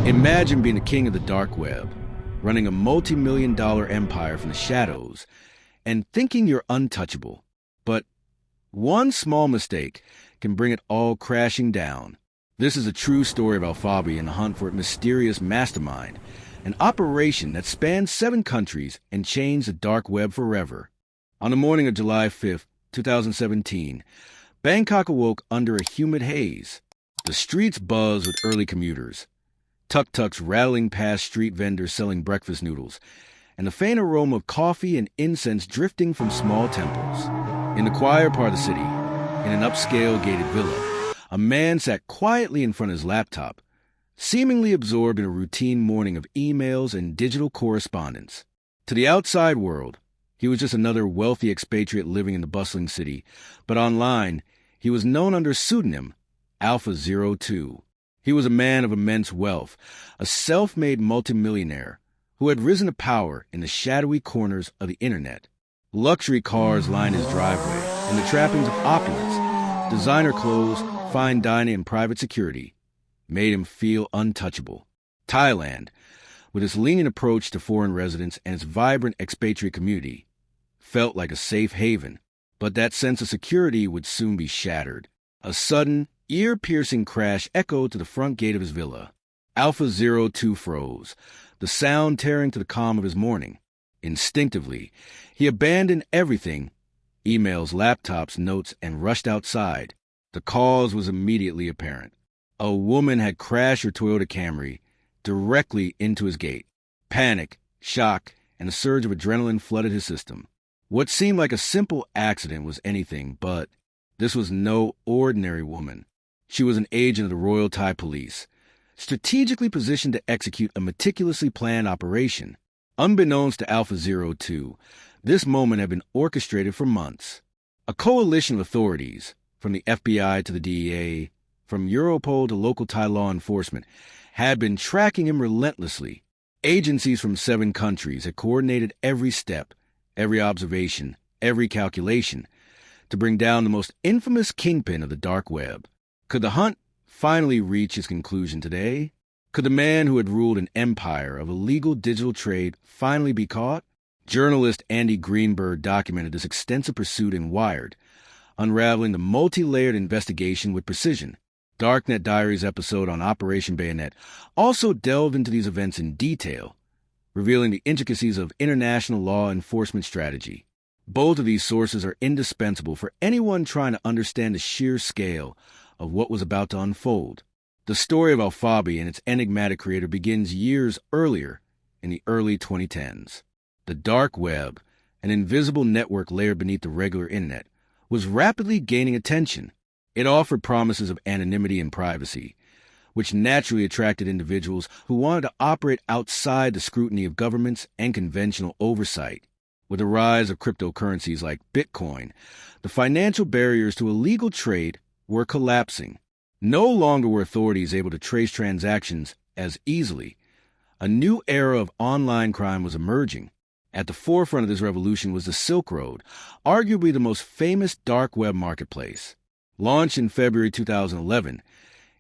Imagine being the king of the dark web, running a multi-million-dollar empire from the shadows, and thinking you're untouchable. But one small mistake can bring it all crashing down. This is a true story of AlphaBay and the hunt for its mysterious mastermind, an operation that spanned 7 countries and changed the dark web forever. On the morning of July 5th, 2017, Bangkok awoke under a humid haze. The streets buzzed with early commuters, tuk-tuks rattling past street vendors selling breakfast noodles, and the faint aroma of coffee and incense drifting from small temples. In the quieter part of the city, in an upscale gated villa, a man sat quietly in front of his laptop, seemingly absorbed in a routine morning of emails and digital correspondence. To the outside world, he was just another wealthy expatriate living in the bustling city, but online, he was known under a pseudonym, Alpha02. He was a man of immense wealth, a self-made multimillionaire who had risen to power in the shadowy corners of the internet. Luxury cars lined his driveway, and the trappings of opulence, designer clothes, fine dining, and private security made him feel untouchable. Thailand, with its lenient approach to foreign residents and its vibrant expatriate community, felt like a safe haven, but that sense of security would soon be shattered. A sudden, ear-piercing crash echoed to the front gate of his villa. Alpha02 froze, the sound tearing to the calm of his morning. Instinctively, he abandoned everything, emails, laptops, notes, and rushed outside. The cause was immediately apparent. A woman had crashed her Toyota Camry directly into his gate. Panic, shock, and a surge of adrenaline flooded his system. What seemed like a simple accident was anything but. This was no ordinary woman. She was an agent of the Royal Thai Police, strategically positioned to execute a meticulously planned operation. Unbeknownst to Alpha02, this moment had been orchestrated for months. A coalition of authorities, from the FBI to the DEA, from Europol to local Thai law enforcement, had been tracking him relentlessly. Agencies from 7 countries had coordinated every step, every observation, every calculation, to bring down the most infamous kingpin of the dark web. Could the hunt finally reach its conclusion today? Could the man who had ruled an empire of illegal digital trade finally be caught? Journalist Andy Greenberg documented this extensive pursuit in Wired, unraveling the multi-layered investigation with precision. Darknet Diaries episode on Operation Bayonet also delved into these events in detail, revealing the intricacies of international law enforcement strategy. Both of these sources are indispensable for anyone trying to understand the sheer scale of what was about to unfold. The story of AlphaBay and its enigmatic creator begins years earlier, in the early 2010s. The dark web, an invisible network layered beneath the regular internet, was rapidly gaining attention. It offered promises of anonymity and privacy, which naturally attracted individuals who wanted to operate outside the scrutiny of governments and conventional oversight. With the rise of cryptocurrencies like Bitcoin, the financial barriers to illegal trade were collapsing. No longer were authorities able to trace transactions as easily. A new era of online crime was emerging. At the forefront of this revolution was the Silk Road, arguably the most famous dark web marketplace. Launched in February 2011,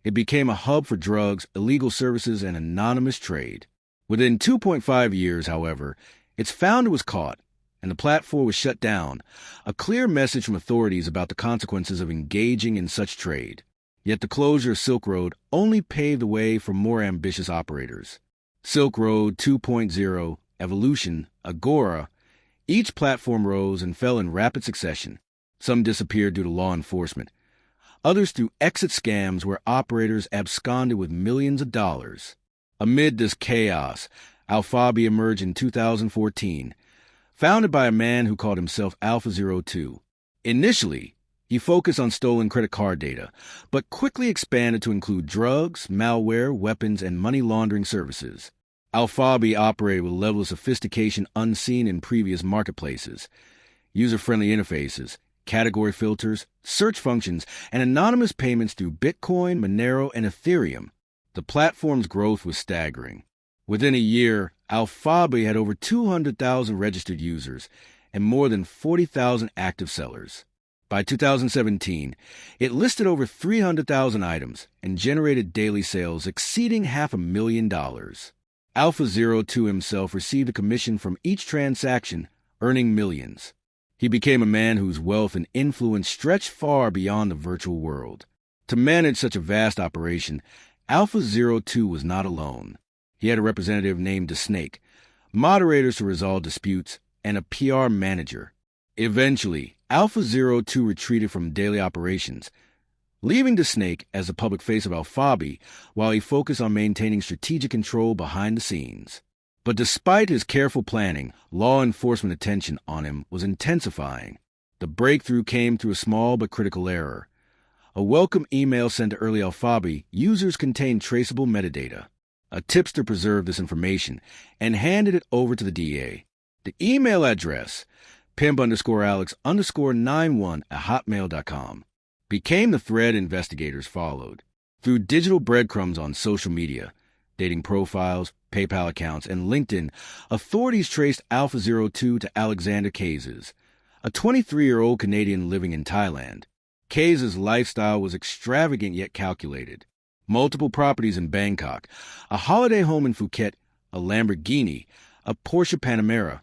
it became a hub for drugs, illegal services, and anonymous trade. Within 2.5 years, however, its founder was caught, and the platform was shut down, a clear message from authorities about the consequences of engaging in such trade. Yet the closure of Silk Road only paved the way for more ambitious operators. Silk Road 2.0, Evolution, Agora, each platform rose and fell in rapid succession. Some disappeared due to law enforcement, others through exit scams where operators absconded with millions of dollars. Amid this chaos, AlphaBay emerged in 2014, founded by a man who called himself Alpha02. Initially, he focused on stolen credit card data, but quickly expanded to include drugs, malware, weapons, and money laundering services. AlphaBay operated with a level of sophistication unseen in previous marketplaces. User-friendly interfaces, category filters, search functions, and anonymous payments through Bitcoin, Monero, and Ethereum. The platform's growth was staggering. Within a year, AlphaBay had over 200,000 registered users and more than 40,000 active sellers. By 2017, it listed over 300,000 items and generated daily sales exceeding $500,000. Alpha02 himself received a commission from each transaction, earning millions. He became a man whose wealth and influence stretched far beyond the virtual world. To manage such a vast operation, Alpha02 was not alone. He had a representative named the Snake, moderators to resolve disputes, and a PR manager. Eventually, Alpha02 retreated from daily operations, leaving the Snake as the public face of AlphaBay while he focused on maintaining strategic control behind the scenes. But despite his careful planning, law enforcement attention on him was intensifying. The breakthrough came through a small but critical error. A welcome email sent to early AlphaBay users contained traceable metadata. A tipster preserved this information and handed it over to the DA. The email address, pimp_alex_91@hotmail.com, became the thread investigators followed. Through digital breadcrumbs on social media, dating profiles, PayPal accounts, and LinkedIn, authorities traced Alpha02 to Alexander Cazes, a 23-year-old Canadian living in Thailand. Cazes' lifestyle was extravagant yet calculated. Multiple properties in Bangkok, a holiday home in Phuket, a Lamborghini, a Porsche Panamera,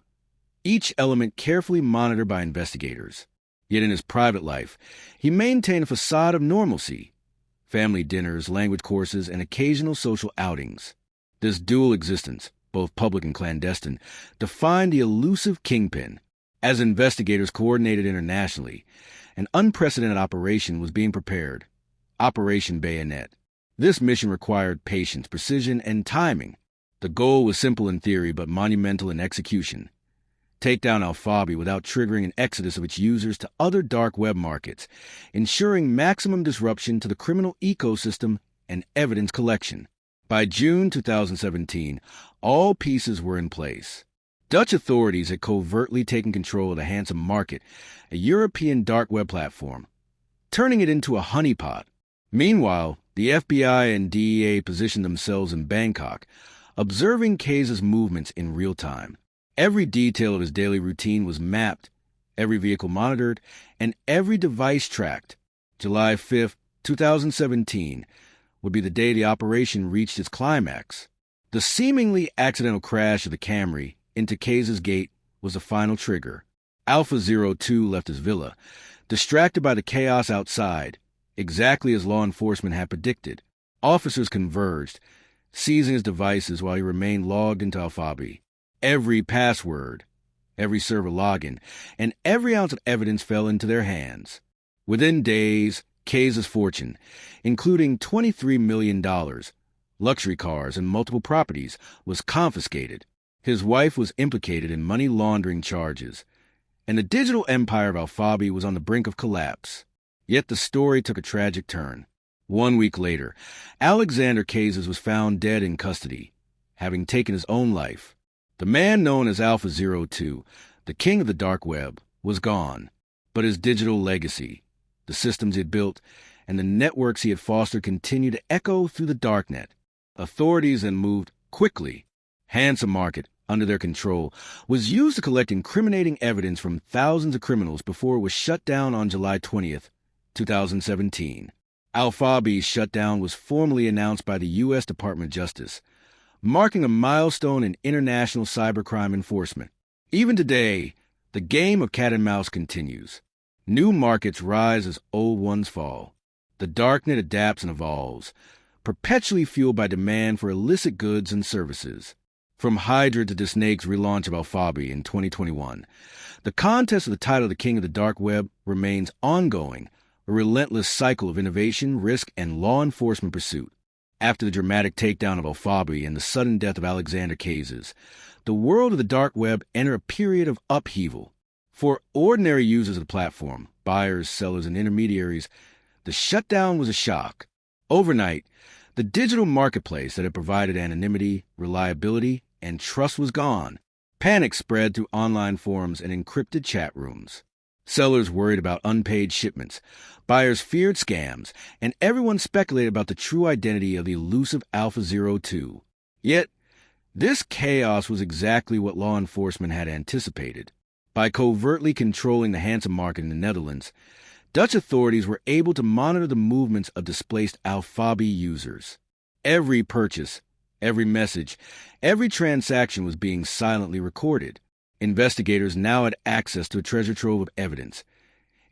each element carefully monitored by investigators. Yet in his private life, he maintained a facade of normalcy. Family dinners, language courses, and occasional social outings. This dual existence, both public and clandestine, defined the elusive Kingpin. As investigators coordinated internationally, an unprecedented operation was being prepared, Operation Bayonet. This mission required patience, precision, and timing. The goal was simple in theory but monumental in execution. Take down AlphaBay without triggering an exodus of its users to other dark web markets, ensuring maximum disruption to the criminal ecosystem and evidence collection. By June 2017, all pieces were in place. Dutch authorities had covertly taken control of the Handsome Market, a European dark web platform, turning it into a honeypot. Meanwhile, the FBI and DEA positioned themselves in Bangkok, observing Cazes' movements in real time. Every detail of his daily routine was mapped, every vehicle monitored, and every device tracked. July 5, 2017, would be the day the operation reached its climax. The seemingly accidental crash of the Camry into Cazes' gate was the final trigger. Alpha02 left his villa, distracted by the chaos outside, exactly as law enforcement had predicted. Officers converged, seizing his devices while he remained logged into AlphaBay. Every password, every server login, and every ounce of evidence fell into their hands. Within days, Cazes' fortune, including $23 million, luxury cars, and multiple properties, was confiscated. His wife was implicated in money laundering charges, and the digital empire of AlphaBay was on the brink of collapse. Yet the story took a tragic turn. 1 week later, Alexander Cazes was found dead in custody, having taken his own life. The man known as Alpha02, the king of the dark web, was gone, but his digital legacy, the systems he had built, and the networks he had fostered continued to echo through the Darknet. Authorities then moved quickly. Handsome Market, under their control, was used to collect incriminating evidence from thousands of criminals before it was shut down on July 20th, 2017. AlphaBay's shutdown was formally announced by the U.S. Department of Justice, marking a milestone in international cybercrime enforcement. Even today, the game of cat and mouse continues. New markets rise as old ones fall. The Darknet adapts and evolves, perpetually fueled by demand for illicit goods and services. From Hydra to the Snake's relaunch of AlphaBay in 2021, the contest for the title of the King of the Dark Web remains ongoing, a relentless cycle of innovation, risk, and law enforcement pursuit. After the dramatic takedown of AlphaBay and the sudden death of Alexander Cazes, the world of the dark web entered a period of upheaval. For ordinary users of the platform, buyers, sellers, and intermediaries, the shutdown was a shock. Overnight, the digital marketplace that had provided anonymity, reliability, and trust was gone. Panic spread through online forums and encrypted chat rooms. Sellers worried about unpaid shipments, buyers feared scams, and everyone speculated about the true identity of the elusive Alpha02. Yet, this chaos was exactly what law enforcement had anticipated. By covertly controlling the Handsome Market in the Netherlands, Dutch authorities were able to monitor the movements of displaced AlphaBay users. Every purchase, every message, every transaction was being silently recorded. Investigators now had access to a treasure trove of evidence,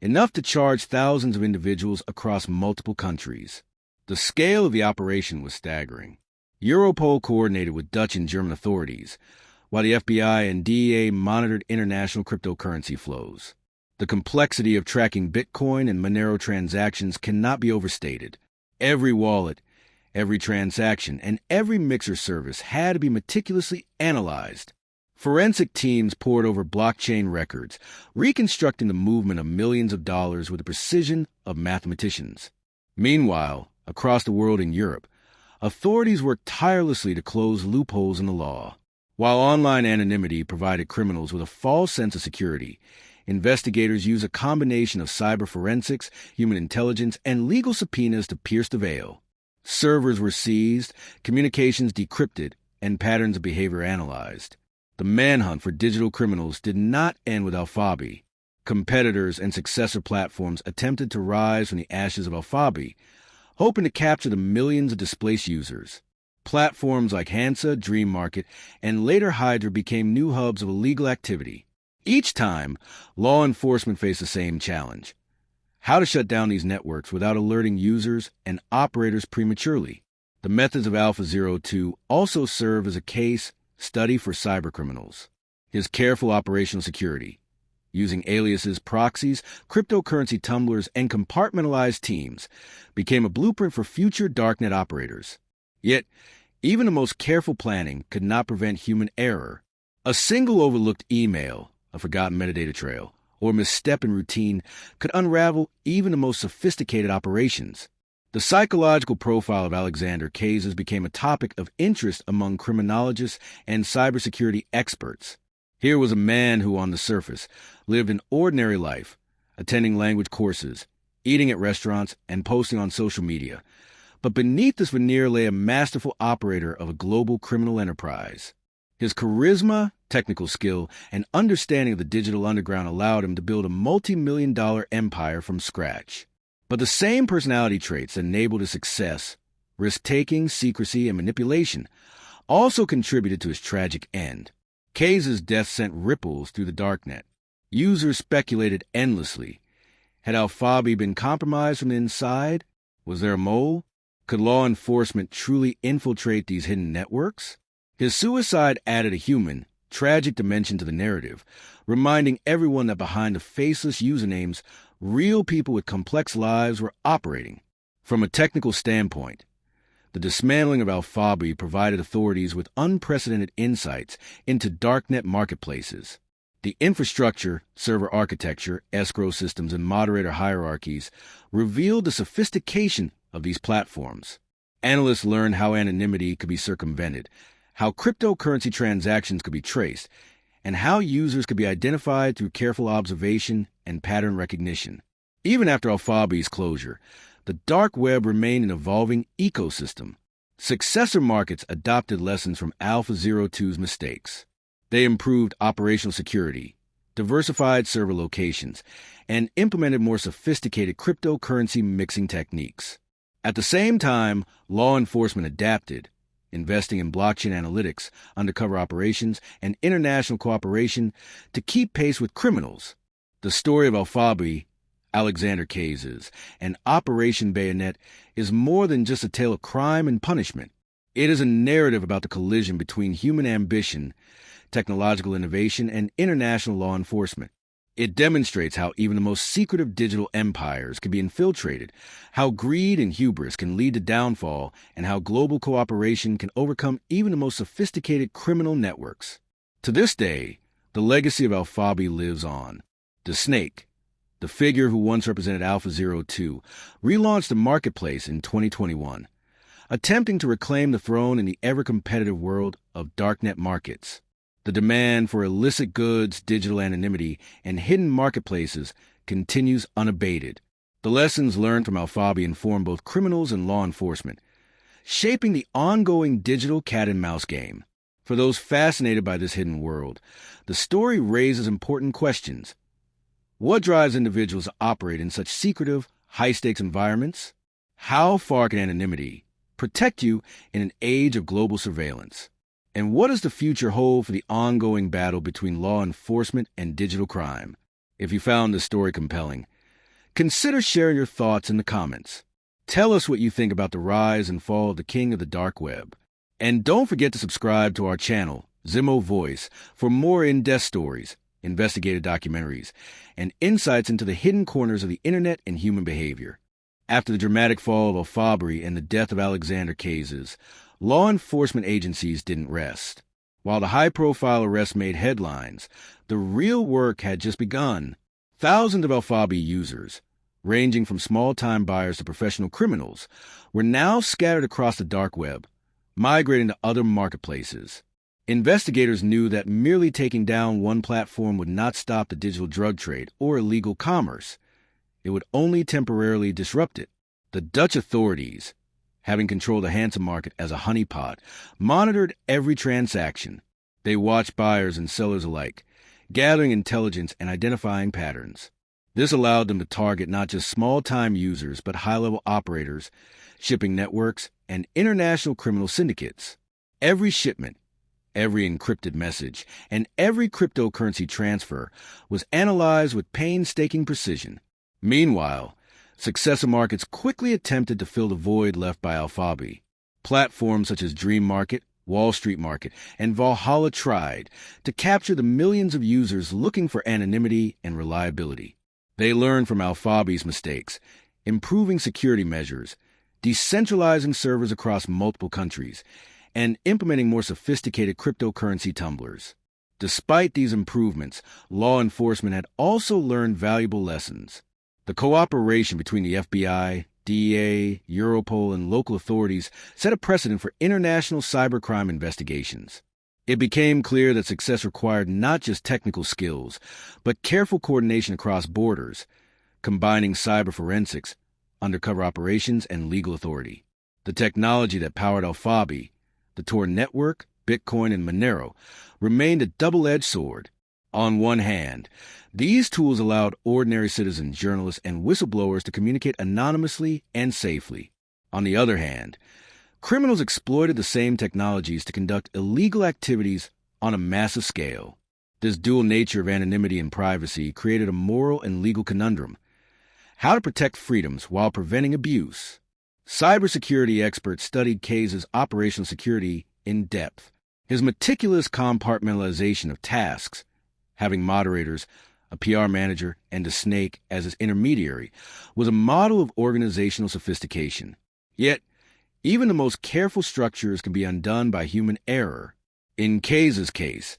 enough to charge thousands of individuals across multiple countries. The scale of the operation was staggering. Europol coordinated with Dutch and German authorities, while the FBI and DEA monitored international cryptocurrency flows. The complexity of tracking Bitcoin and Monero transactions cannot be overstated. Every wallet, every transaction, and every mixer service had to be meticulously analyzed. Forensic teams pored over blockchain records, reconstructing the movement of millions of dollars with the precision of mathematicians. Meanwhile, across the world in Europe, authorities worked tirelessly to close loopholes in the law. While online anonymity provided criminals with a false sense of security, investigators used a combination of cyber forensics, human intelligence, and legal subpoenas to pierce the veil. Servers were seized, communications decrypted, and patterns of behavior analyzed. The manhunt for digital criminals did not end with AlphaBay. Competitors and successor platforms attempted to rise from the ashes of AlphaBay, hoping to capture the millions of displaced users. Platforms like Hansa, Dream Market, and later Hydra became new hubs of illegal activity. Each time, law enforcement faced the same challenge: how to shut down these networks without alerting users and operators prematurely. The methods of Alpha02 also serve as a case study for cybercriminals. His careful operational security, using aliases, proxies, cryptocurrency tumblers, and compartmentalized teams, became a blueprint for future Darknet operators. Yet, even the most careful planning could not prevent human error. A single overlooked email, a forgotten metadata trail, or a misstep in routine could unravel even the most sophisticated operations. The psychological profile of Alexander Cazes became a topic of interest among criminologists and cybersecurity experts. Here was a man who, on the surface, lived an ordinary life, attending language courses, eating at restaurants, and posting on social media. But beneath this veneer lay a masterful operator of a global criminal enterprise. His charisma, technical skill, and understanding of the digital underground allowed him to build a multi-million-dollar empire from scratch. But the same personality traits that enabled his success, risk-taking, secrecy, and manipulation, also contributed to his tragic end. Cazes' death sent ripples through the Darknet. Users speculated endlessly. Had AlphaBay been compromised from the inside? Was there a mole? Could law enforcement truly infiltrate these hidden networks? His suicide added a human, tragic dimension to the narrative, reminding everyone that behind the faceless usernames, real people with complex lives were operating. From a technical standpoint, the dismantling of AlphaBay provided authorities with unprecedented insights into Darknet marketplaces. The infrastructure, server architecture, escrow systems, and moderator hierarchies revealed the sophistication of these platforms. Analysts learned how anonymity could be circumvented, how cryptocurrency transactions could be traced, and how users could be identified through careful observation and pattern recognition. Even after AlphaBay's closure, the dark web remained an evolving ecosystem. Successor markets adopted lessons from Alpha02's mistakes. They improved operational security, diversified server locations, and implemented more sophisticated cryptocurrency mixing techniques. At the same time, law enforcement adapted, investing in blockchain analytics, undercover operations, and international cooperation to keep pace with criminals. The story of AlphaBay, Alexander Cazes, and Operation Bayonet is more than just a tale of crime and punishment. It is a narrative about the collision between human ambition, technological innovation, and international law enforcement. It demonstrates how even the most secretive digital empires can be infiltrated, how greed and hubris can lead to downfall, and how global cooperation can overcome even the most sophisticated criminal networks. To this day, the legacy of AlphaBay lives on. The Snake, the figure who once represented Alpha02, relaunched the marketplace in 2021, attempting to reclaim the throne in the ever-competitive world of Darknet markets. The demand for illicit goods, digital anonymity, and hidden marketplaces continues unabated. The lessons learned from AlphaBay inform both criminals and law enforcement, shaping the ongoing digital cat-and-mouse game. For those fascinated by this hidden world, the story raises important questions. What drives individuals to operate in such secretive, high-stakes environments? How far can anonymity protect you in an age of global surveillance? And what does the future hold for the ongoing battle between law enforcement and digital crime? If you found this story compelling, consider sharing your thoughts in the comments. Tell us what you think about the rise and fall of the king of the dark web. And don't forget to subscribe to our channel, Zimo Voice, for more in-depth stories, investigative documentaries, and insights into the hidden corners of the internet and human behavior. After the dramatic fall of AlphaBay and the death of Alexander Cazes, law enforcement agencies didn't rest. While the high-profile arrests made headlines, the real work had just begun. Thousands of AlphaBay users, ranging from small-time buyers to professional criminals, were now scattered across the dark web, migrating to other marketplaces. Investigators knew that merely taking down one platform would not stop the digital drug trade or illegal commerce. It would only temporarily disrupt it. The Dutch authorities, having controlled the handsome market as a honeypot, monitored every transaction. They watched buyers and sellers alike, gathering intelligence and identifying patterns. This allowed them to target not just small-time users, but high-level operators, shipping networks, and international criminal syndicates. Every shipment, every encrypted message, and every cryptocurrency transfer was analyzed with painstaking precision. Meanwhile, successor markets quickly attempted to fill the void left by AlphaBay. Platforms such as Dream Market, Wall Street Market, and Valhalla tried to capture the millions of users looking for anonymity and reliability. They learned from AlphaBay's mistakes, improving security measures, decentralizing servers across multiple countries, and implementing more sophisticated cryptocurrency tumblers. Despite these improvements, law enforcement had also learned valuable lessons. The cooperation between the FBI, DEA, Europol, and local authorities set a precedent for international cybercrime investigations. It became clear that success required not just technical skills, but careful coordination across borders, combining cyber forensics, undercover operations, and legal authority. The technology that powered AlphaBay, the Tor network, Bitcoin, and Monero, remained a double-edged sword. On one hand, these tools allowed ordinary citizens, journalists, and whistleblowers to communicate anonymously and safely. On the other hand, criminals exploited the same technologies to conduct illegal activities on a massive scale. This dual nature of anonymity and privacy created a moral and legal conundrum: how to protect freedoms while preventing abuse. Cybersecurity experts studied Cazes' operational security in depth. His meticulous compartmentalization of tasks, having moderators, a PR manager, and a snake as his intermediary, was a model of organizational sophistication. Yet, even the most careful structures can be undone by human error. In Cazes' case,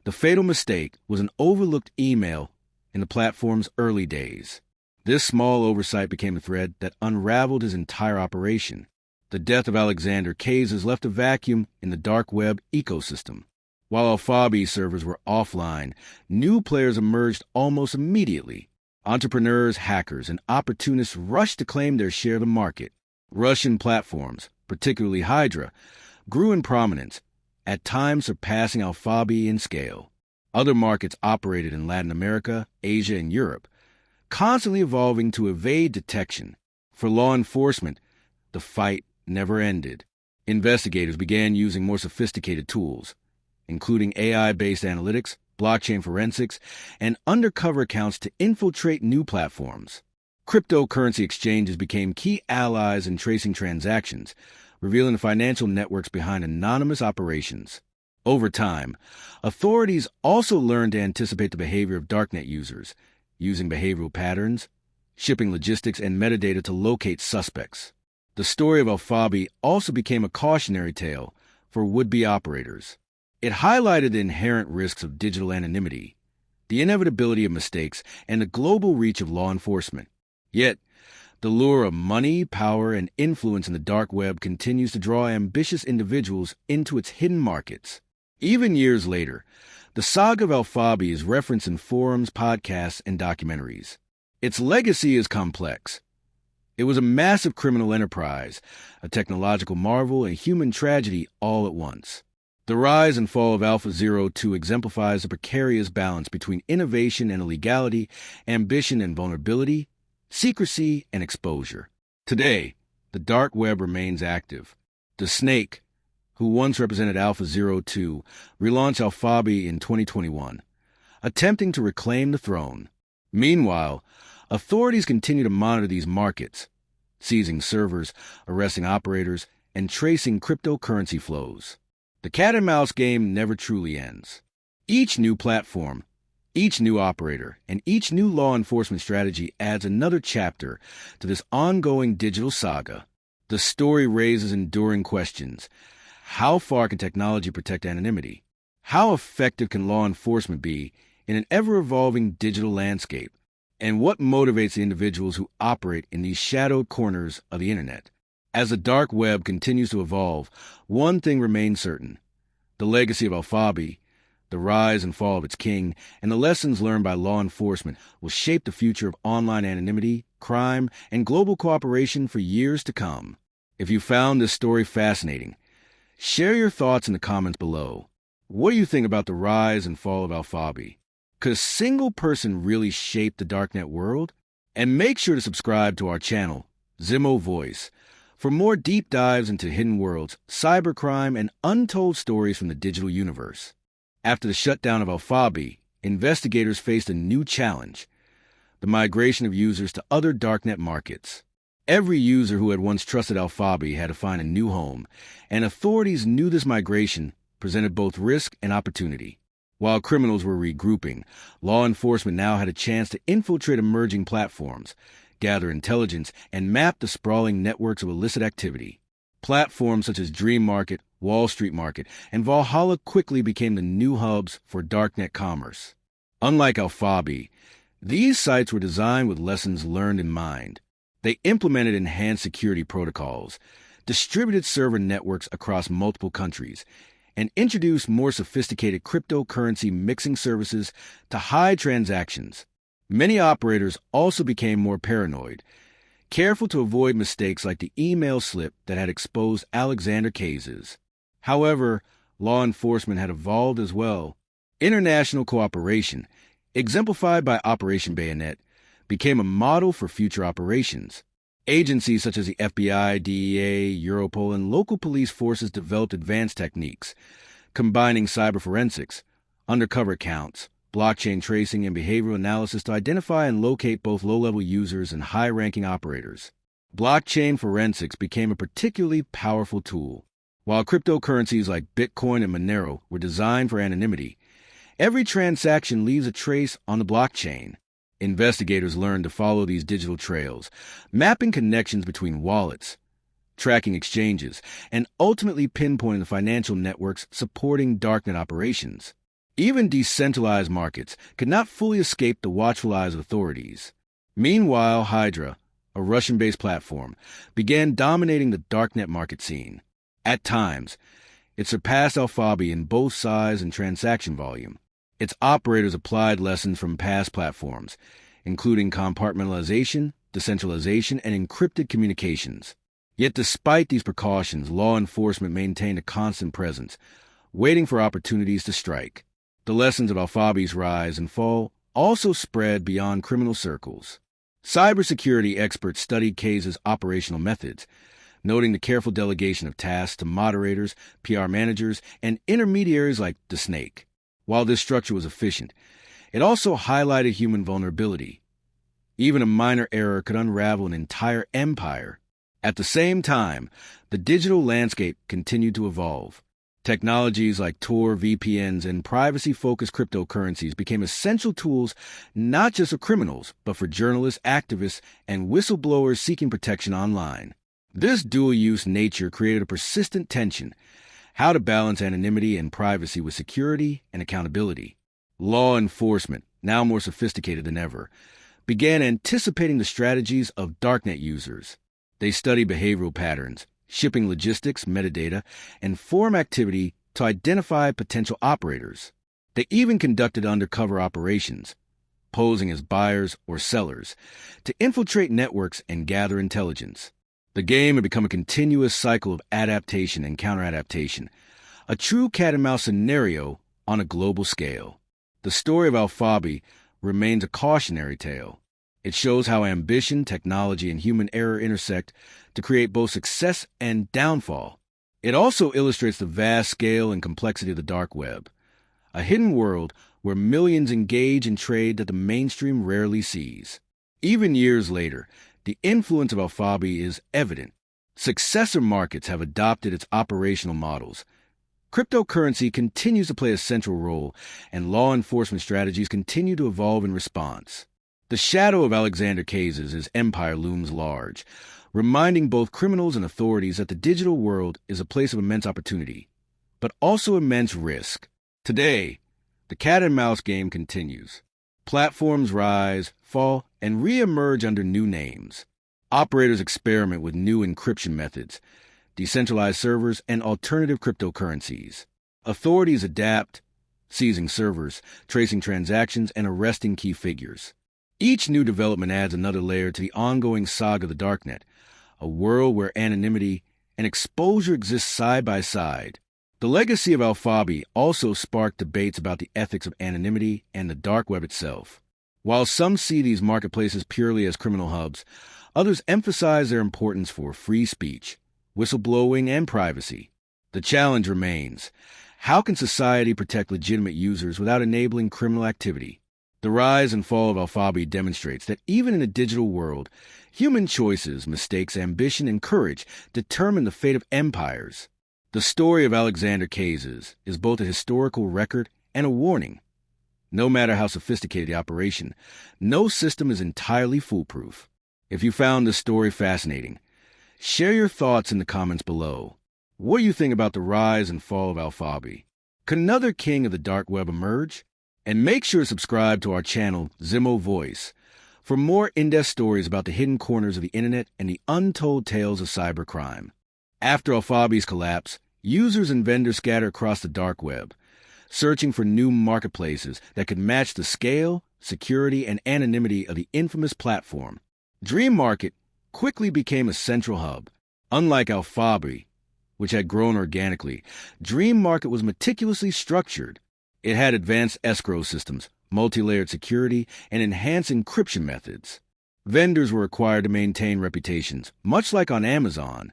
the fatal mistake was an overlooked email in the platform's early days. This small oversight became a thread that unraveled his entire operation. The death of Alexander Cazes left a vacuum in the dark web ecosystem. While AlphaBay servers were offline, new players emerged almost immediately. Entrepreneurs, hackers, and opportunists rushed to claim their share of the market. Russian platforms, particularly Hydra, grew in prominence, at times surpassing AlphaBay in scale. Other markets operated in Latin America, Asia, and Europe, constantly evolving to evade detection. For law enforcement, the fight never ended. Investigators began using more sophisticated tools, including AI-based analytics, blockchain forensics, and undercover accounts to infiltrate new platforms. Cryptocurrency exchanges became key allies in tracing transactions, revealing the financial networks behind anonymous operations. Over time, authorities also learned to anticipate the behavior of Darknet users, using behavioral patterns, shipping logistics, and metadata to locate suspects. The story of AlphaBay also became a cautionary tale for would-be operators. It highlighted the inherent risks of digital anonymity, the inevitability of mistakes, and the global reach of law enforcement. Yet, the lure of money, power, and influence in the dark web continues to draw ambitious individuals into its hidden markets. Even years later, the saga of AlphaBay is referenced in forums, podcasts, and documentaries. Its legacy is complex. It was a massive criminal enterprise, a technological marvel, and human tragedy all at once. The rise and fall of Alpha02 exemplifies the precarious balance between innovation and illegality, ambition and vulnerability, secrecy and exposure. Today, the dark web remains active. The snake, who once represented Alpha02, relaunched AlphaBay in 2021, attempting to reclaim the throne. Meanwhile, authorities continue to monitor these markets, seizing servers, arresting operators, and tracing cryptocurrency flows. The cat-and-mouse game never truly ends. Each new platform, each new operator, and each new law enforcement strategy adds another chapter to this ongoing digital saga. The story raises enduring questions. How far can technology protect anonymity? How effective can law enforcement be in an ever-evolving digital landscape? And what motivates the individuals who operate in these shadowed corners of the internet? As the dark web continues to evolve, one thing remains certain. The legacy of AlphaBay, the rise and fall of its king, and the lessons learned by law enforcement will shape the future of online anonymity, crime, and global cooperation for years to come. If you found this story fascinating, share your thoughts in the comments below. What do you think about the rise and fall of AlphaBay? Could a single person really shape the Darknet world? And make sure to subscribe to our channel, Zimo Voice, for more deep dives into hidden worlds, cybercrime, and untold stories from the digital universe. After the shutdown of AlphaBay, investigators faced a new challenge: the migration of users to other Darknet markets. Every user who had once trusted AlphaBay had to find a new home, and authorities knew this migration presented both risk and opportunity. While criminals were regrouping, law enforcement now had a chance to infiltrate emerging platforms, gather intelligence, and map the sprawling networks of illicit activity. Platforms such as Dream Market, Wall Street Market, and Valhalla quickly became the new hubs for Darknet commerce. Unlike AlphaBay, these sites were designed with lessons learned in mind. They implemented enhanced security protocols, distributed server networks across multiple countries, and introduced more sophisticated cryptocurrency mixing services to hide transactions. Many operators also became more paranoid, careful to avoid mistakes like the email slip that had exposed Alexander Cazes. However, law enforcement had evolved as well. International cooperation, exemplified by Operation Bayonet, became a model for future operations. Agencies such as the FBI, DEA, Europol, and local police forces developed advanced techniques, combining cyber forensics, undercover accounts, blockchain tracing, and behavioral analysis to identify and locate both low-level users and high-ranking operators. Blockchain forensics became a particularly powerful tool. While cryptocurrencies like Bitcoin and Monero were designed for anonymity, every transaction leaves a trace on the blockchain. Investigators learned to follow these digital trails, mapping connections between wallets, tracking exchanges, and ultimately pinpointing the financial networks supporting Darknet operations. Even decentralized markets could not fully escape the watchful eyes of authorities. Meanwhile, Hydra, a Russian-based platform, began dominating the Darknet market scene. At times, it surpassed AlphaBay in both size and transaction volume. Its operators applied lessons from past platforms, including compartmentalization, decentralization, and encrypted communications. Yet despite these precautions, law enforcement maintained a constant presence, waiting for opportunities to strike. The lessons of AlphaBay's rise and fall also spread beyond criminal circles. Cybersecurity experts studied Cazes' operational methods, noting the careful delegation of tasks to moderators, PR managers, and intermediaries like the Snake. While this structure was efficient, it also highlighted human vulnerability. Even a minor error could unravel an entire empire. At the same time, the digital landscape continued to evolve. Technologies like Tor, VPNs, and privacy-focused cryptocurrencies became essential tools not just for criminals, but for journalists, activists, and whistleblowers seeking protection online. This dual-use nature created a persistent tension: how to balance anonymity and privacy with security and accountability. Law enforcement, now more sophisticated than ever, began anticipating the strategies of Darknet users. They studied behavioral patterns, shipping logistics, metadata, and forum activity to identify potential operators. They even conducted undercover operations, posing as buyers or sellers, to infiltrate networks and gather intelligence. The game had become a continuous cycle of adaptation and counter-adaptation, a true cat-and-mouse scenario on a global scale. The story of AlphaBay remains a cautionary tale. It shows how ambition, technology, and human error intersect to create both success and downfall. It also illustrates the vast scale and complexity of the dark web, a hidden world where millions engage in trade that the mainstream rarely sees. Even years later, the influence of AlphaBay is evident. Successor markets have adopted its operational models. Cryptocurrency continues to play a central role, and law enforcement strategies continue to evolve in response. The shadow of Alexander Cazes' empire looms large, reminding both criminals and authorities that the digital world is a place of immense opportunity, but also immense risk. Today, the cat-and-mouse game continues. Platforms rise, fall, and re-emerge under new names. Operators experiment with new encryption methods, decentralized servers, and alternative cryptocurrencies. Authorities adapt, seizing servers, tracing transactions, and arresting key figures. Each new development adds another layer to the ongoing saga of the Darknet, a world where anonymity and exposure exist side by side. The legacy of AlphaBay also sparked debates about the ethics of anonymity and the dark web itself. While some see these marketplaces purely as criminal hubs, others emphasize their importance for free speech, whistleblowing, and privacy. The challenge remains: how can society protect legitimate users without enabling criminal activity? The rise and fall of AlphaBay demonstrates that even in a digital world, human choices, mistakes, ambition, and courage determine the fate of empires. The story of Alexander Cazes is both a historical record and a warning. No matter how sophisticated the operation, no system is entirely foolproof. If you found this story fascinating, share your thoughts in the comments below. What do you think about the rise and fall of AlphaBay? Could another king of the dark web emerge? And make sure to subscribe to our channel, Zimo Voice, for more in-depth stories about the hidden corners of the internet and the untold tales of cybercrime. After AlphaBay's collapse, users and vendors scatter across the dark web, searching for new marketplaces that could match the scale, security, and anonymity of the infamous platform. Dream Market quickly became a central hub. Unlike AlphaBay, which had grown organically, Dream Market was meticulously structured. It had advanced escrow systems, multi-layered security, and enhanced encryption methods. Vendors were required to maintain reputations, much like on Amazon,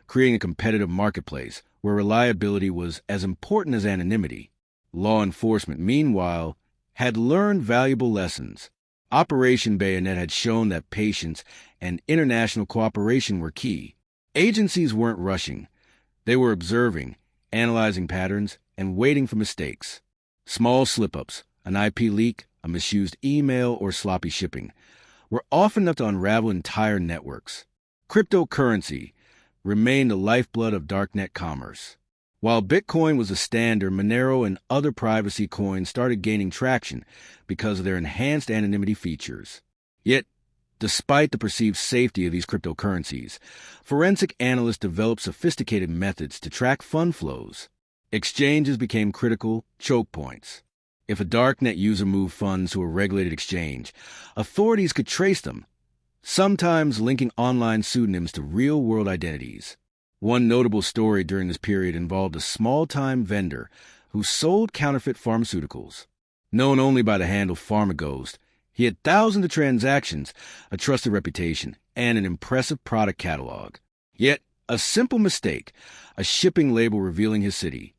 creating a competitive marketplace where reliability was as important as anonymity. Law enforcement, meanwhile, had learned valuable lessons. Operation Bayonet had shown that patience and international cooperation were key. Agencies weren't rushing. They were observing, analyzing patterns, and waiting for mistakes. Small slip-ups, an IP leak, a misused email, or sloppy shipping were often enough to unravel entire networks. Cryptocurrency remained the lifeblood of darknet commerce. While Bitcoin was the standard, Monero and other privacy coins started gaining traction because of their enhanced anonymity features. Yet, despite the perceived safety of these cryptocurrencies, forensic analysts developed sophisticated methods to track fund flows. Exchanges became critical choke points. If a darknet user moved funds to a regulated exchange, authorities could trace them, sometimes linking online pseudonyms to real-world identities. One notable story during this period involved a small-time vendor who sold counterfeit pharmaceuticals. Known only by the handle PharmaGhost, he had thousands of transactions, a trusted reputation, and an impressive product catalog. Yet, a simple mistake, a shipping label revealing his city,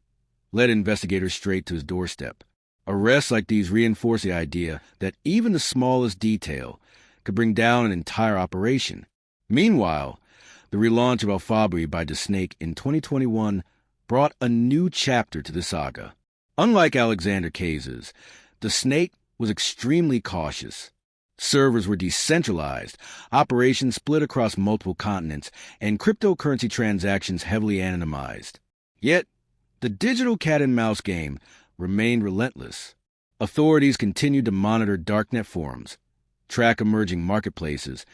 led investigators straight to his doorstep. Arrests like these reinforce the idea that even the smallest detail could bring down an entire operation. Meanwhile, the relaunch of AlphaBay by the Snake in 2021 brought a new chapter to the saga. Unlike Alexander Cazes, the Snake was extremely cautious. Servers were decentralized, operations split across multiple continents, and cryptocurrency transactions heavily anonymized. Yet, the digital cat-and-mouse game remained relentless. Authorities continued to monitor darknet forums, track emerging marketplaces,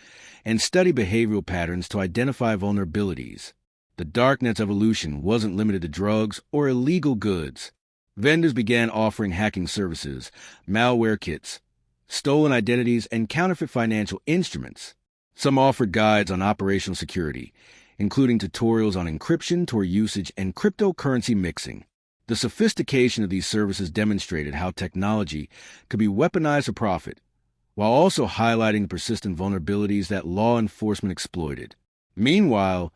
and study behavioral patterns to identify vulnerabilities. The darknet's evolution wasn't limited to drugs or illegal goods. Vendors began offering hacking services, malware kits, stolen identities, and counterfeit financial instruments. Some offered guides on operational security, including tutorials on encryption, Tor usage, and cryptocurrency mixing. The sophistication of these services demonstrated how technology could be weaponized for profit, while also highlighting the persistent vulnerabilities that law enforcement exploited. Meanwhile,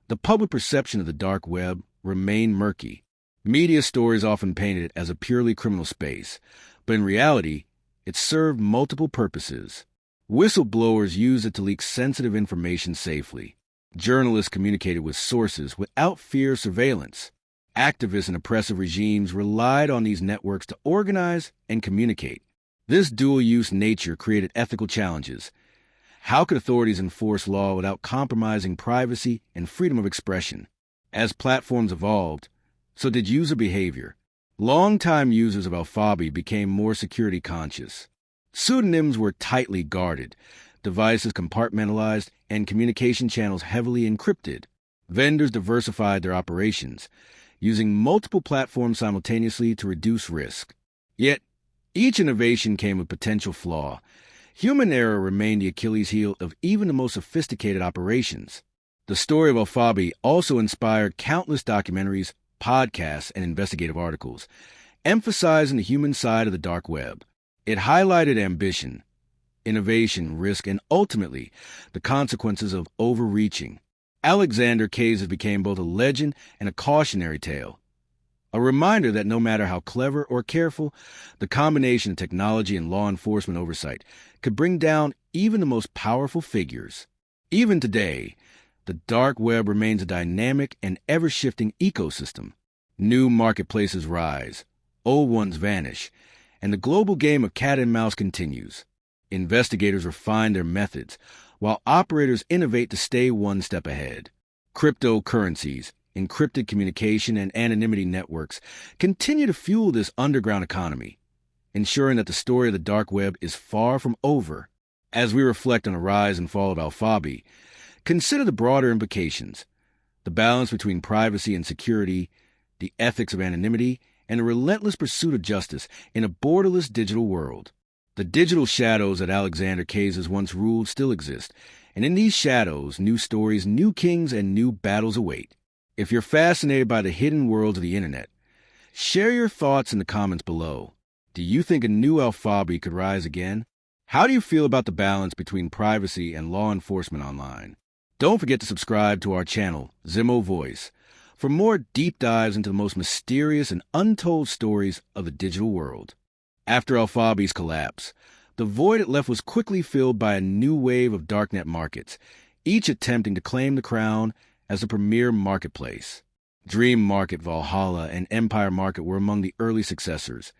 the public perception of the dark web remained murky. Media stories often painted it as a purely criminal space, but in reality, it served multiple purposes. Whistleblowers used it to leak sensitive information safely. Journalists communicated with sources without fear of surveillance. Activists in oppressive regimes relied on these networks to organize and communicate. This dual-use nature created ethical challenges. How could authorities enforce law without compromising privacy and freedom of expression? As platforms evolved, so did user behavior. Longtime users of AlphaBay became more security conscious. Pseudonyms were tightly guarded, devices compartmentalized, and communication channels heavily encrypted. Vendors diversified their operations, using multiple platforms simultaneously to reduce risk. Yet, each innovation came with potential flaw. Human error remained the Achilles heel of even the most sophisticated operations. The story of AlphaBay also inspired countless documentaries, podcasts, and investigative articles, emphasizing the human side of the dark web. It highlighted ambition, innovation, risk, and ultimately the consequences of overreaching. Alexander Cazes became both a legend and a cautionary tale, a reminder that no matter how clever or careful, the combination of technology and law enforcement oversight could bring down even the most powerful figures. Even today, the dark web remains a dynamic and ever-shifting ecosystem. New marketplaces rise, old ones vanish, and the global game of cat and mouse continues. Investigators refine their methods, while operators innovate to stay one step ahead. Cryptocurrencies, encrypted communication, and anonymity networks continue to fuel this underground economy, ensuring that the story of the dark web is far from over. As we reflect on the rise and fall of AlphaBay, consider the broader implications: the balance between privacy and security, the ethics of anonymity, and the relentless pursuit of justice in a borderless digital world. The digital shadows that Alexander Cazes once ruled still exist, and in these shadows, new stories, new kings, and new battles await. If you're fascinated by the hidden worlds of the internet, share your thoughts in the comments below. Do you think a new AlphaBay could rise again? How do you feel about the balance between privacy and law enforcement online? Don't forget to subscribe to our channel, Zimo Voice, for more deep dives into the most mysterious and untold stories of the digital world. After AlphaBay's collapse, the void it left was quickly filled by a new wave of Darknet markets, each attempting to claim the crown as the premier marketplace. Dream Market, Valhalla, and Empire Market were among the early successors,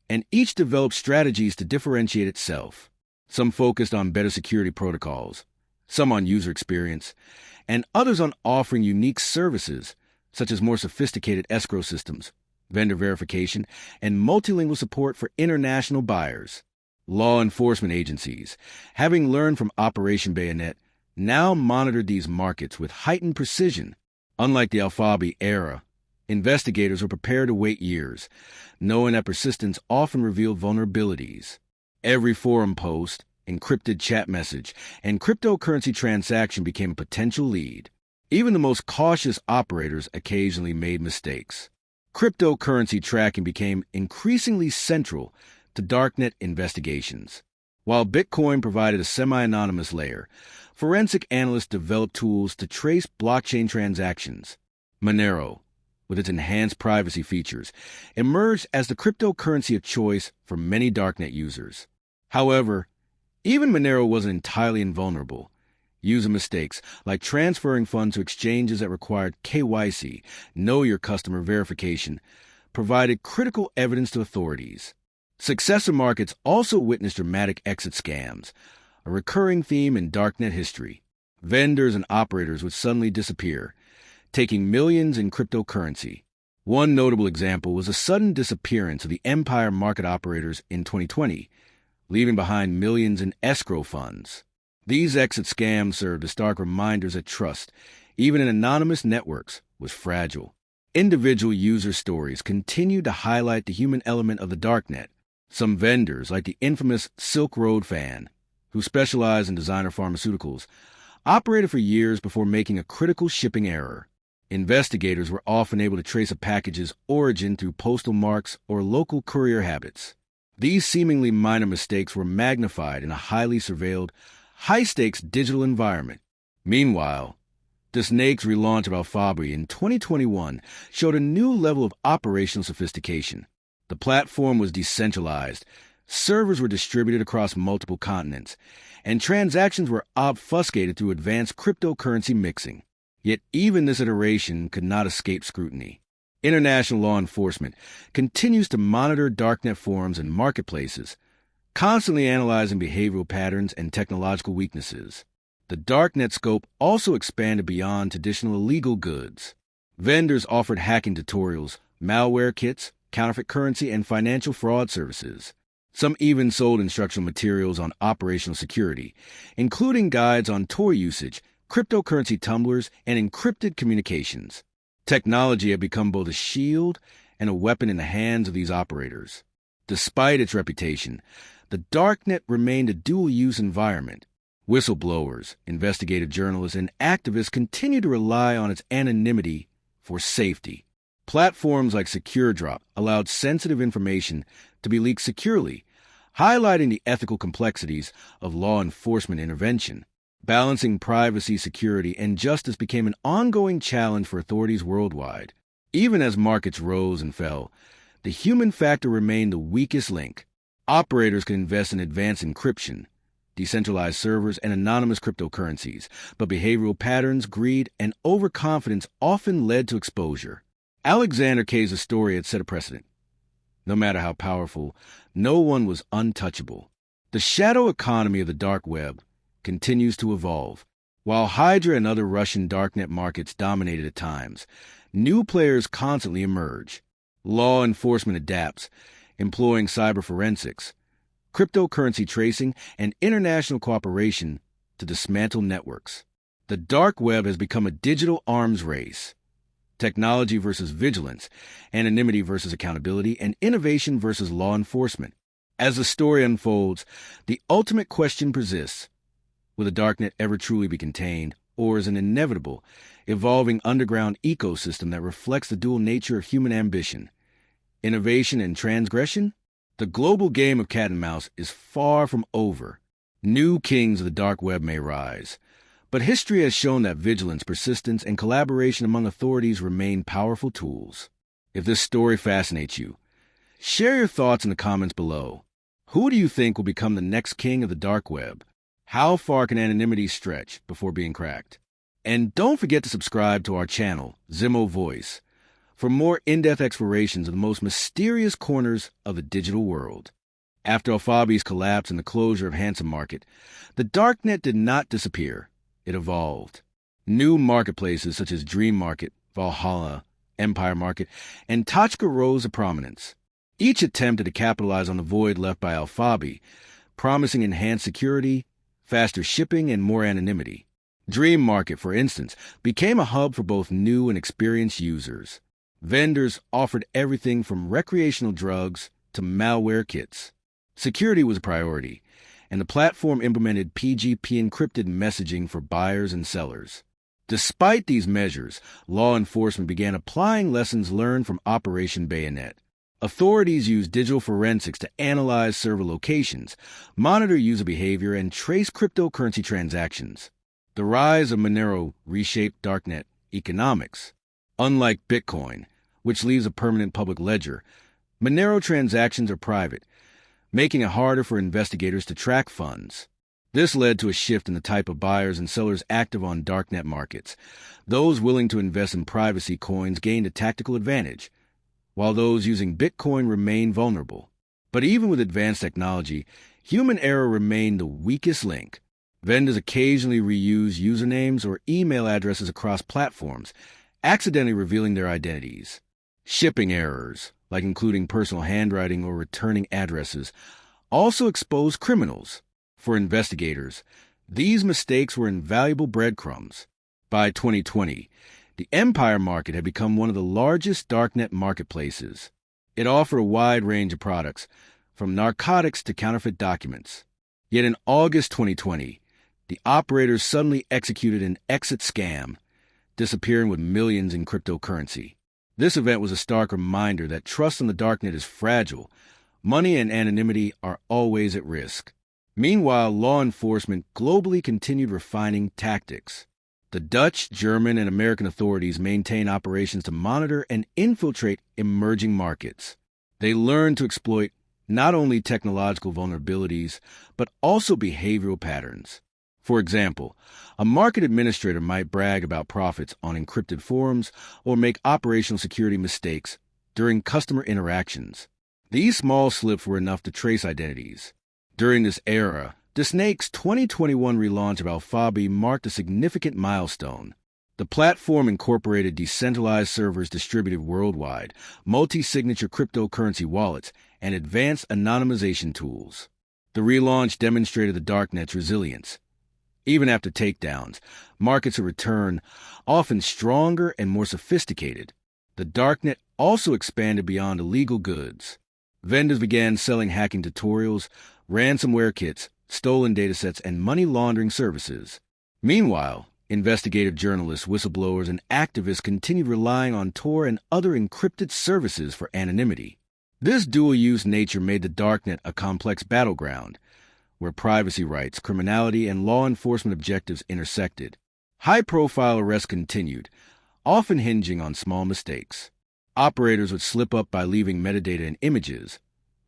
and each developed strategies to differentiate itself. Some focused on better security protocols, some on user experience, and others on offering unique services, such as more sophisticated escrow systems, vendor verification, and multilingual support for international buyers. Law enforcement agencies, having learned from Operation Bayonet, now monitored these markets with heightened precision. Unlike the AlphaBay era, investigators were prepared to wait years, knowing that persistence often revealed vulnerabilities. Every forum post, encrypted chat message, and cryptocurrency transaction became a potential lead. Even the most cautious operators occasionally made mistakes. Cryptocurrency tracking became increasingly central to Darknet investigations. While Bitcoin provided a semi-anonymous layer, forensic analysts developed tools to trace blockchain transactions. Monero, with its enhanced privacy features, emerged as the cryptocurrency of choice for many Darknet users. However, even Monero wasn't entirely invulnerable. User mistakes, like transferring funds to exchanges that required KYC, Know Your Customer verification, provided critical evidence to authorities. Successor markets also witnessed dramatic exit scams, a recurring theme in Darknet history. Vendors and operators would suddenly disappear, taking millions in cryptocurrency. One notable example was the sudden disappearance of the Empire market operators in 2020, leaving behind millions in escrow funds. These exit scams served as stark reminders that trust, even in anonymous networks, was fragile. Individual user stories continued to highlight the human element of the Darknet. Some vendors, like the infamous Silk Road fan, who specialized in designer pharmaceuticals, operated for years before making a critical shipping error. Investigators were often able to trace a package's origin through postal marks or local courier habits. These seemingly minor mistakes were magnified in a highly surveilled, high-stakes digital environment. Meanwhile, the Snake's relaunch of AlphaBay in 2021 showed a new level of operational sophistication. The platform was decentralized, servers were distributed across multiple continents, and transactions were obfuscated through advanced cryptocurrency mixing. Yet even this iteration could not escape scrutiny. International law enforcement continues to monitor Darknet forums and marketplaces, constantly analyzing behavioral patterns and technological weaknesses. The Darknet scope also expanded beyond traditional illegal goods. Vendors offered hacking tutorials, malware kits, counterfeit currency, and financial fraud services. Some even sold instructional materials on operational security, including guides on Tor usage, cryptocurrency tumblers, and encrypted communications. Technology had become both a shield and a weapon in the hands of these operators. Despite its reputation, the Darknet remained a dual-use environment. Whistleblowers, investigative journalists, and activists continued to rely on its anonymity for safety. Platforms like SecureDrop allowed sensitive information to be leaked securely, highlighting the ethical complexities of law enforcement intervention. Balancing privacy, security, and justice became an ongoing challenge for authorities worldwide. Even as markets rose and fell, the human factor remained the weakest link. Operators could invest in advanced encryption, decentralized servers, and anonymous cryptocurrencies, but behavioral patterns, greed, and overconfidence often led to exposure. Alexander Cazes' story had set a precedent. No matter how powerful, no one was untouchable. The shadow economy of the dark web continues to evolve. While Hydra and other Russian darknet markets dominated at times, new players constantly emerge. Law enforcement adapts, employing cyber forensics, cryptocurrency tracing, and international cooperation to dismantle networks. The dark web has become a digital arms race. Technology versus vigilance, anonymity versus accountability, and innovation versus law enforcement. As the story unfolds, the ultimate question persists. Will the Darknet ever truly be contained, or is an inevitable, evolving underground ecosystem that reflects the dual nature of human ambition, innovation and transgression? The global game of cat and mouse is far from over. New kings of the dark web may rise, but history has shown that vigilance, persistence, and collaboration among authorities remain powerful tools. If this story fascinates you, share your thoughts in the comments below. Who do you think will become the next king of the dark web? How far can anonymity stretch before being cracked? And don't forget to subscribe to our channel, Zimo Voice, for more in-depth explorations of the most mysterious corners of the digital world. After AlphaBay's collapse and the closure of Handsome Market, the Darknet did not disappear. It evolved. New marketplaces such as Dream Market, Valhalla, Empire Market, and Tochka rose to prominence. Each attempted to capitalize on the void left by AlphaBay, promising enhanced security, faster shipping, and more anonymity. Dream Market, for instance, became a hub for both new and experienced users. Vendors offered everything from recreational drugs to malware kits. Security was a priority, and the platform implemented PGP encrypted messaging for buyers and sellers. Despite these measures, law enforcement began applying lessons learned from Operation Bayonet. Authorities used digital forensics to analyze server locations, monitor user behavior, and trace cryptocurrency transactions. The rise of Monero reshaped Darknet economics. Unlike Bitcoin, which leaves a permanent public ledger, Monero transactions are private, making it harder for investigators to track funds. This led to a shift in the type of buyers and sellers active on Darknet markets. Those willing to invest in privacy coins gained a tactical advantage, while those using Bitcoin remained vulnerable. But even with advanced technology, human error remained the weakest link. Vendors occasionally reuse usernames or email addresses across platforms, accidentally revealing their identities. Shipping errors, like including personal handwriting or returning addresses, also expose criminals. For investigators, these mistakes were invaluable breadcrumbs. By 2020, the Empire Market had become one of the largest Darknet marketplaces. It offered a wide range of products, from narcotics to counterfeit documents. Yet in August 2020, the operators suddenly executed an exit scam, disappearing with millions in cryptocurrency. This event was a stark reminder that trust on the Darknet is fragile. Money and anonymity are always at risk. Meanwhile, law enforcement globally continued refining tactics. The Dutch, German, and American authorities maintain operations to monitor and infiltrate emerging markets. They learned to exploit not only technological vulnerabilities, but also behavioral patterns. For example, a market administrator might brag about profits on encrypted forums or make operational security mistakes during customer interactions. These small slips were enough to trace identities. During this era, the Snake's 2021 relaunch of AlphaBay marked a significant milestone. The platform incorporated decentralized servers distributed worldwide, multi-signature cryptocurrency wallets, and advanced anonymization tools. The relaunch demonstrated the Darknet's resilience. Even after takedowns, markets have returned, often stronger and more sophisticated. The Darknet also expanded beyond illegal goods. Vendors began selling hacking tutorials, ransomware kits, stolen datasets, and money laundering services. Meanwhile, investigative journalists, whistleblowers, and activists continued relying on Tor and other encrypted services for anonymity. This dual-use nature made the Darknet a complex battleground, where privacy rights, criminality, and law enforcement objectives intersected. High-profile arrests continued, often hinging on small mistakes. Operators would slip up by leaving metadata in images,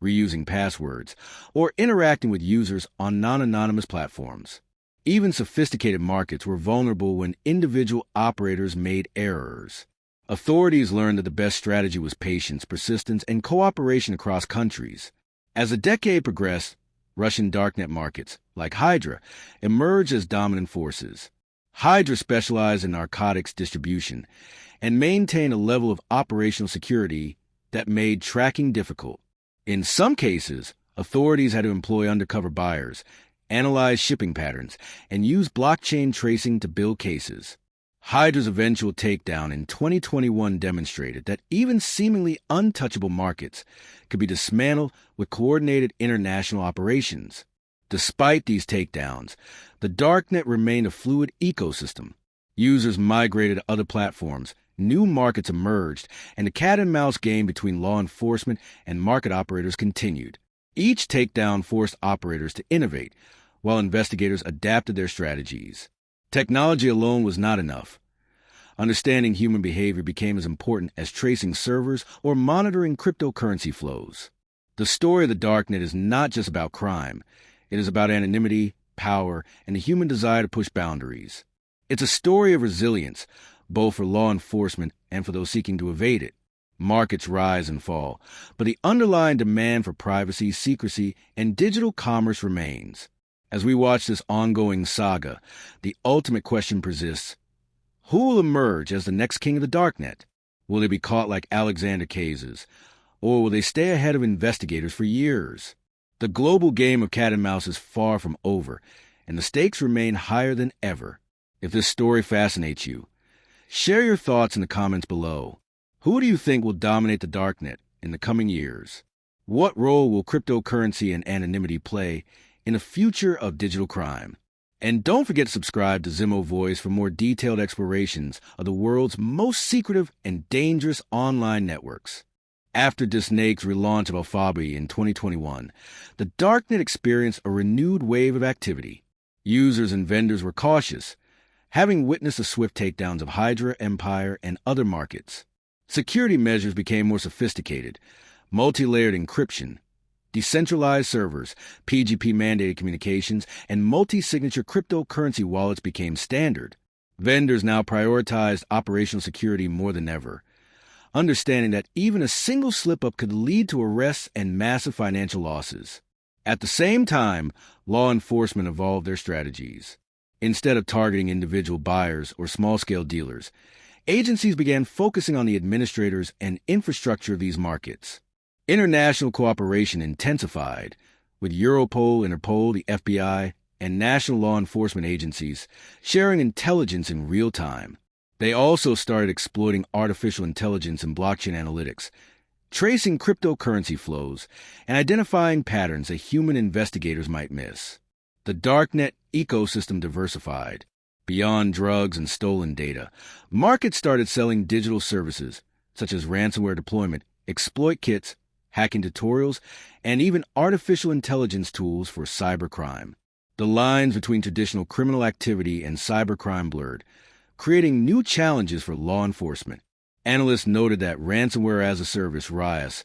reusing passwords, or interacting with users on non-anonymous platforms. Even sophisticated markets were vulnerable when individual operators made errors. Authorities learned that the best strategy was patience, persistence, and cooperation across countries. As the decade progressed, Russian darknet markets, like Hydra, emerged as dominant forces. Hydra specialized in narcotics distribution and maintained a level of operational security that made tracking difficult. In some cases, authorities had to employ undercover buyers, analyze shipping patterns, and use blockchain tracing to build cases. Hydra's eventual takedown in 2021 demonstrated that even seemingly untouchable markets could be dismantled with coordinated international operations. Despite these takedowns, the Darknet remained a fluid ecosystem. Users migrated to other platforms, new markets emerged, and the cat-and-mouse game between law enforcement and market operators continued. Each takedown forced operators to innovate, while investigators adapted their strategies. Technology alone was not enough. Understanding human behavior became as important as tracing servers or monitoring cryptocurrency flows. The story of the Darknet is not just about crime. It is about anonymity, power, and the human desire to push boundaries. It's a story of resilience, both for law enforcement and for those seeking to evade it. Markets rise and fall, but the underlying demand for privacy, secrecy, and digital commerce remains. As we watch this ongoing saga, the ultimate question persists: who will emerge as the next king of the Darknet? Will they be caught like Alexander Cazes, or will they stay ahead of investigators for years? The global game of cat and mouse is far from over, and the stakes remain higher than ever. If this story fascinates you, share your thoughts in the comments below. Who do you think will dominate the Darknet in the coming years? What role will cryptocurrency and anonymity play in the future of digital crime? And don't forget to subscribe to Zimo Voice for more detailed explorations of the world's most secretive and dangerous online networks. After Disney's relaunch of AlphaBay in 2021, the Darknet experienced a renewed wave of activity. Users and vendors were cautious, having witnessed the swift takedowns of Hydra, Empire, and other markets. Security measures became more sophisticated. Multi-layered encryption, decentralized servers, PGP-mandated communications, and multi-signature cryptocurrency wallets became standard. Vendors now prioritized operational security more than ever, understanding that even a single slip-up could lead to arrests and massive financial losses. At the same time, law enforcement evolved their strategies. Instead of targeting individual buyers or small-scale dealers, agencies began focusing on the administrators and infrastructure of these markets. International cooperation intensified, with Europol, Interpol, the FBI, and national law enforcement agencies sharing intelligence in real time. They also started exploiting artificial intelligence and blockchain analytics, tracing cryptocurrency flows, and identifying patterns that human investigators might miss. The Darknet ecosystem diversified. Beyond drugs and stolen data, markets started selling digital services, such as ransomware deployment, exploit kits, hacking tutorials, and even artificial intelligence tools for cybercrime. The lines between traditional criminal activity and cybercrime blurred, creating new challenges for law enforcement. Analysts noted that ransomware as a service, RaaS,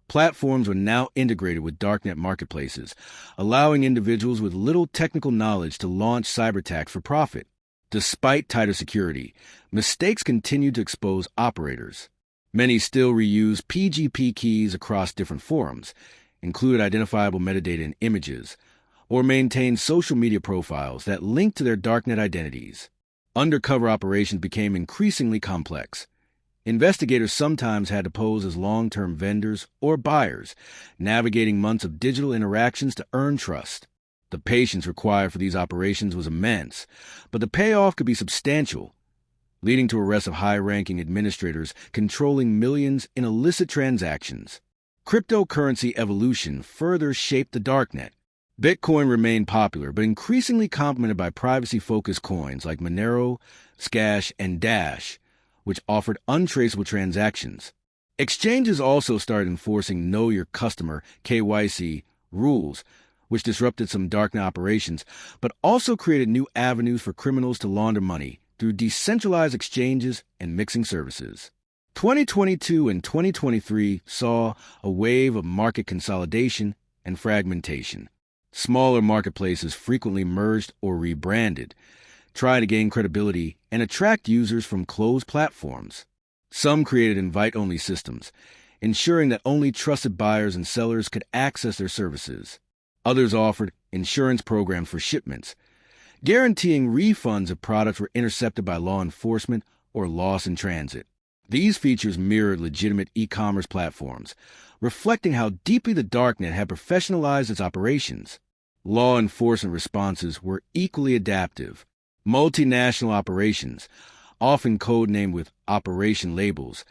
platforms were now integrated with Darknet marketplaces, allowing individuals with little technical knowledge to launch cyberattacks for profit. Despite tighter security, mistakes continued to expose operators. Many still reuse PGP keys across different forums, include identifiable metadata in images, or maintain social media profiles that link to their Darknet identities. Undercover operations became increasingly complex. Investigators sometimes had to pose as long-term vendors or buyers, navigating months of digital interactions to earn trust. The patience required for these operations was immense, but the payoff could be substantial, leading to arrests of high-ranking administrators controlling millions in illicit transactions. Cryptocurrency evolution further shaped the Darknet. Bitcoin remained popular, but increasingly complemented by privacy-focused coins like Monero, Scash, and Dash, which offered untraceable transactions. Exchanges also started enforcing Know Your Customer (KYC) rules, which disrupted some Darknet operations, but also created new avenues for criminals to launder money through decentralized exchanges and mixing services. 2022 and 2023 saw a wave of market consolidation and fragmentation. Smaller marketplaces frequently merged or rebranded, trying to gain credibility and attract users from closed platforms. Some created invite-only systems, ensuring that only trusted buyers and sellers could access their services. Others offered insurance programs for shipments, guaranteeing refunds if products were intercepted by law enforcement or lost in transit. These features mirrored legitimate e-commerce platforms, reflecting how deeply the Darknet had professionalized its operations. Law enforcement responses were equally adaptive. Multinational operations, often codenamed with operation labels,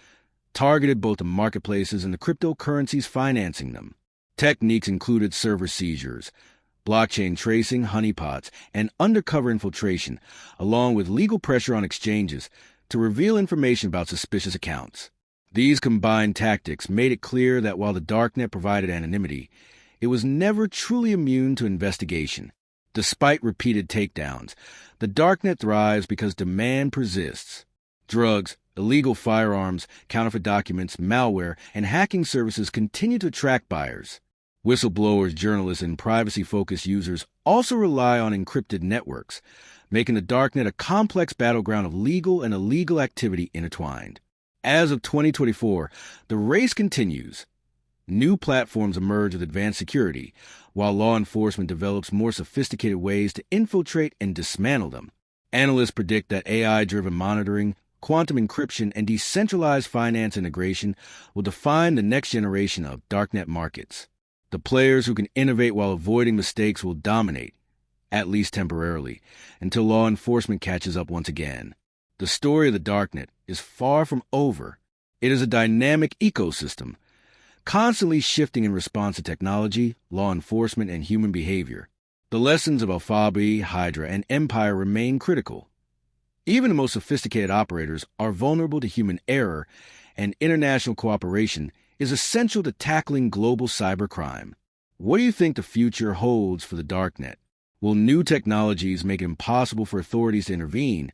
targeted both the marketplaces and the cryptocurrencies financing them. Techniques included server seizures, blockchain tracing, honeypots, and undercover infiltration, along with legal pressure on exchanges to reveal information about suspicious accounts. These combined tactics made it clear that while the Darknet provided anonymity, it was never truly immune to investigation. Despite repeated takedowns, the Darknet thrives because demand persists. Drugs, illegal firearms, counterfeit documents, malware, and hacking services continue to attract buyers. Whistleblowers, journalists, and privacy-focused users also rely on encrypted networks, making the Darknet a complex battleground of legal and illegal activity intertwined. As of 2024, the race continues. New platforms emerge with advanced security, while law enforcement develops more sophisticated ways to infiltrate and dismantle them. Analysts predict that AI-driven monitoring, quantum encryption, and decentralized finance integration will define the next generation of Darknet markets. The players who can innovate while avoiding mistakes will dominate, at least temporarily, until law enforcement catches up once again. The story of the Darknet is far from over. It is a dynamic ecosystem, constantly shifting in response to technology, law enforcement, and human behavior. The lessons of AlphaBay, Hydra, and Empire remain critical. Even the most sophisticated operators are vulnerable to human error, and international cooperation is essential to tackling global cybercrime. What do you think the future holds for the Darknet? Will new technologies make it impossible for authorities to intervene,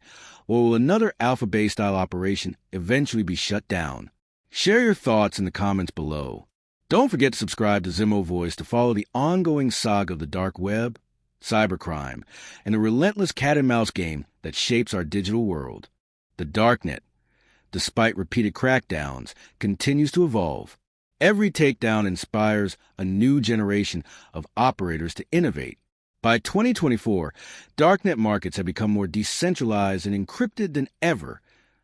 or will another AlphaBay-style operation eventually be shut down? Share your thoughts in the comments below. Don't forget to subscribe to Zimo Voice to follow the ongoing saga of the dark web, cybercrime, and the relentless cat-and-mouse game that shapes our digital world. The Darknet, despite repeated crackdowns, continues to evolve. Every takedown inspires a new generation of operators to innovate. By 2024, Darknet markets have become more decentralized and encrypted than ever,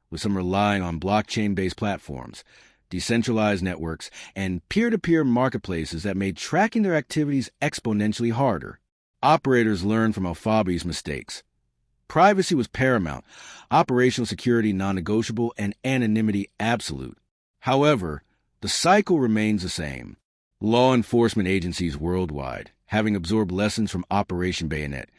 with some relying on blockchain-based platforms, decentralized networks, and peer-to-peer marketplaces that made tracking their activities exponentially harder. Operators learned from AlphaBay's mistakes. Privacy was paramount, operational security non-negotiable, and anonymity absolute. However, the cycle remains the same. Law enforcement agencies worldwide, having absorbed lessons from Operation Bayonet,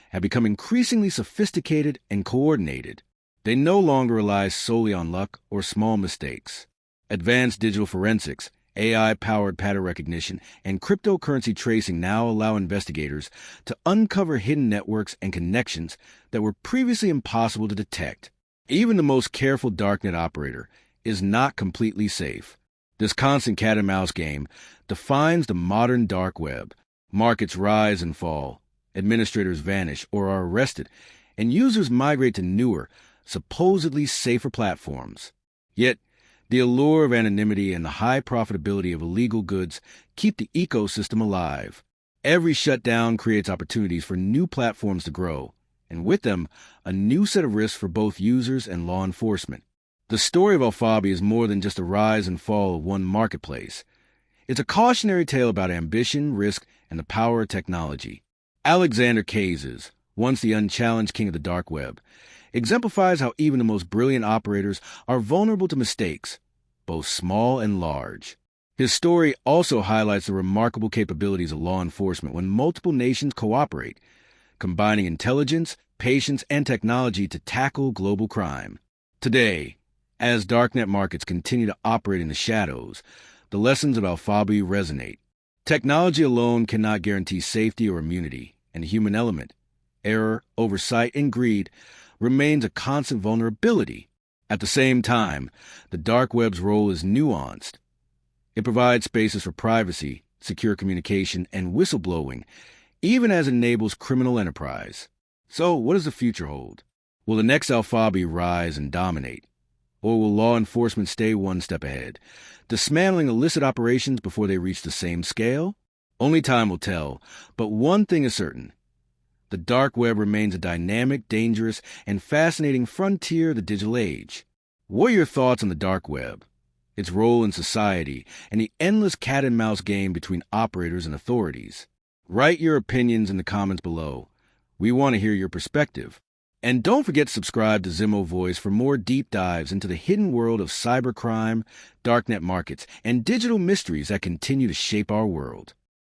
have become increasingly sophisticated and coordinated. They no longer rely solely on luck or small mistakes. Advanced digital forensics, AI-powered pattern recognition, and cryptocurrency tracing now allow investigators to uncover hidden networks and connections that were previously impossible to detect. Even the most careful Darknet operator is not completely safe. This constant cat-and-mouse game defines the modern dark web. Markets rise and fall, administrators vanish or are arrested, and users migrate to newer, supposedly safer platforms. Yet, the allure of anonymity and the high profitability of illegal goods keep the ecosystem alive. Every shutdown creates opportunities for new platforms to grow, and with them, a new set of risks for both users and law enforcement. The story of AlphaBay is more than just a rise and fall of one marketplace. It's a cautionary tale about ambition, risk, and the power of technology. Alexander Cazes, once the unchallenged king of the dark web, exemplifies how even the most brilliant operators are vulnerable to mistakes, both small and large. His story also highlights the remarkable capabilities of law enforcement when multiple nations cooperate, combining intelligence, patience, and technology to tackle global crime. Today, as darknet markets continue to operate in the shadows, the lessons of AlphaBay resonate. Technology alone cannot guarantee safety or immunity, and the human element, error, oversight, and greed remains a constant vulnerability. At the same time, the dark web's role is nuanced. It provides spaces for privacy, secure communication, and whistleblowing, even as it enables criminal enterprise. So, what does the future hold? Will the next AlphaBay rise and dominate? Or will law enforcement stay one step ahead, dismantling illicit operations before they reach the same scale? Only time will tell, but one thing is certain. The dark web remains a dynamic, dangerous, and fascinating frontier of the digital age. What are your thoughts on the dark web, its role in society, and the endless cat-and-mouse game between operators and authorities? Write your opinions in the comments below. We want to hear your perspective. And don't forget to subscribe to Zimo Voice for more deep dives into the hidden world of cybercrime, darknet markets, and digital mysteries that continue to shape our world.